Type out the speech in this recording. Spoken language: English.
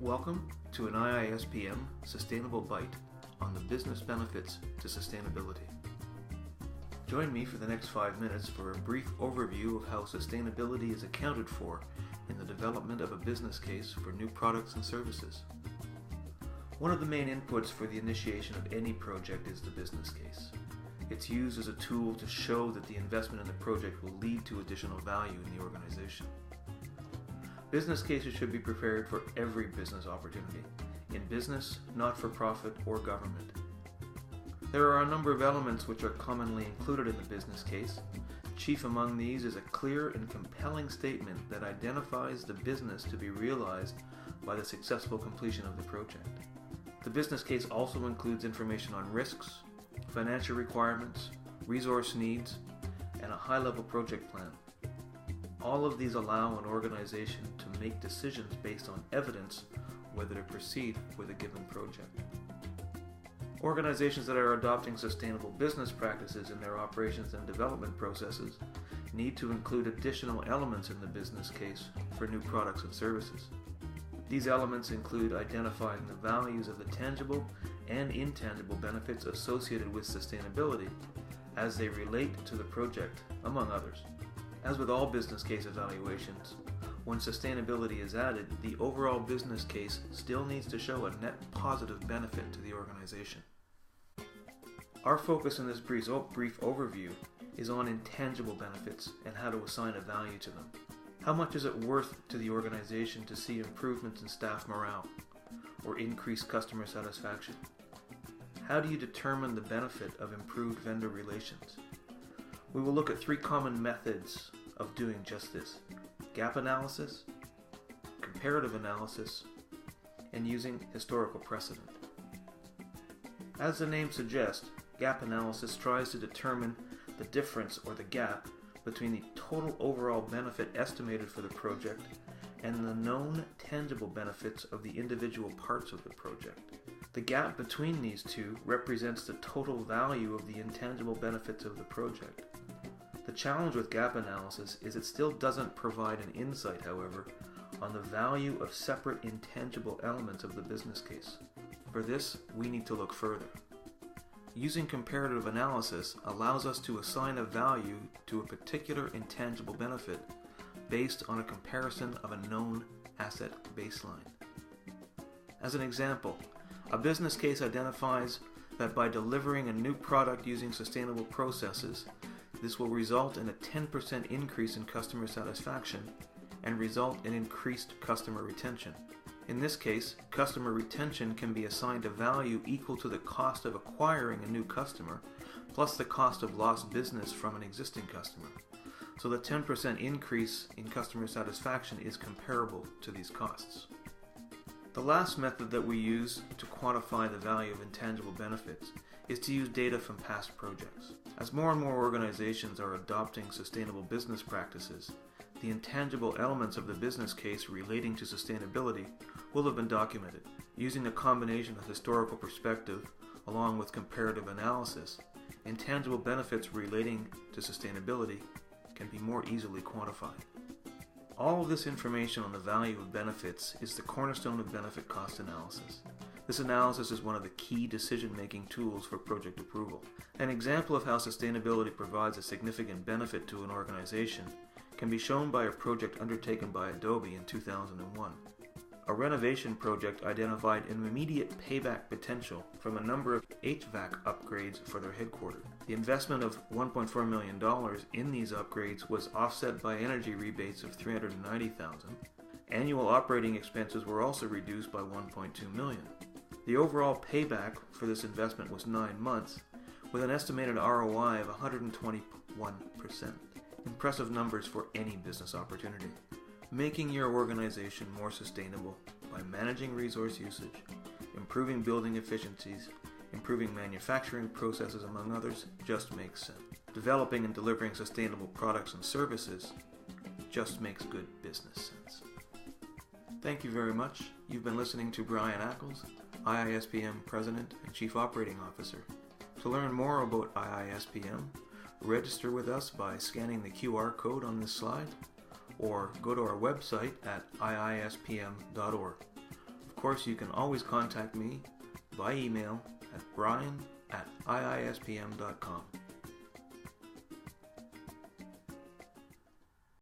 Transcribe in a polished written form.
Welcome to an IISPM Sustainable Bite on the business benefits to sustainability. Join me for the next 5 minutes for a brief overview of how sustainability is accounted for in the development of a business case for new products and services. One of the main inputs for the initiation of any project is the business case. It's used as a tool to show that the investment in the project will lead to additional value in the organization. Business cases should be prepared for every business opportunity, in business, not-for-profit, or government. There are a number of elements which are commonly included in the business case. Chief among these is a clear and compelling statement that identifies the business to be realized by the successful completion of the project. The business case also includes information on risks, financial requirements, resource needs, and a high-level project plan. All of these allow an organization to make decisions based on evidence whether to proceed with a given project. Organizations that are adopting sustainable business practices in their operations and development processes need to include additional elements in the business case for new products and services. These elements include identifying the values of the tangible and intangible benefits associated with sustainability as they relate to the project, among others. As with all business case evaluations, when sustainability is added, the overall business case still needs to show a net positive benefit to the organization. Our focus in this brief overview is on intangible benefits and how to assign a value to them. How much is it worth to the organization to see improvements in staff morale or increased customer satisfaction? How do you determine the benefit of improved vendor relations? We will look at 3 common methods of doing just this: gap analysis, comparative analysis, and using historical precedent. As the name suggests, gap analysis tries to determine the difference or the gap between the total overall benefit estimated for the project and the known tangible benefits of the individual parts of the project. The gap between these two represents the total value of the intangible benefits of the project. The challenge with gap analysis is it still doesn't provide an insight, however, on the value of separate intangible elements of the business case. For this, we need to look further. Using comparative analysis allows us to assign a value to a particular intangible benefit based on a comparison of a known asset baseline. As an example, a business case identifies that by delivering a new product using sustainable processes, this will result in a 10% increase in customer satisfaction and result in increased customer retention. In this case, customer retention can be assigned a value equal to the cost of acquiring a new customer plus the cost of lost business from an existing customer. So the 10% increase in customer satisfaction is comparable to these costs. The last method that we use to quantify the value of intangible benefits is to use data from past projects. As more and more organizations are adopting sustainable business practices, the intangible elements of the business case relating to sustainability will have been documented. Using a combination of historical perspective along with comparative analysis, intangible benefits relating to sustainability can be more easily quantified. All of this information on the value of benefits is the cornerstone of benefit cost analysis. This analysis is one of the key decision-making tools for project approval. An example of how sustainability provides a significant benefit to an organization can be shown by a project undertaken by Adobe in 2001. A renovation project identified an immediate payback potential from a number of HVAC upgrades for their headquarters. The investment of $1.4 million in these upgrades was offset by energy rebates of $390,000. Annual operating expenses were also reduced by $1.2 million. The overall payback for this investment was 9 months, with an estimated ROI of 121%. Impressive numbers for any business opportunity. Making your organization more sustainable by managing resource usage, improving building efficiencies, improving manufacturing processes, among others, just makes sense. Developing and delivering sustainable products and services just makes good business sense. Thank you very much. You've been listening to Brian Ackles, IISPM President and Chief Operating Officer. To learn more about IISPM, register with us by scanning the QR code on this slide or go to our website at iispm.org. course, you can always contact me by email at brian@iispm.com.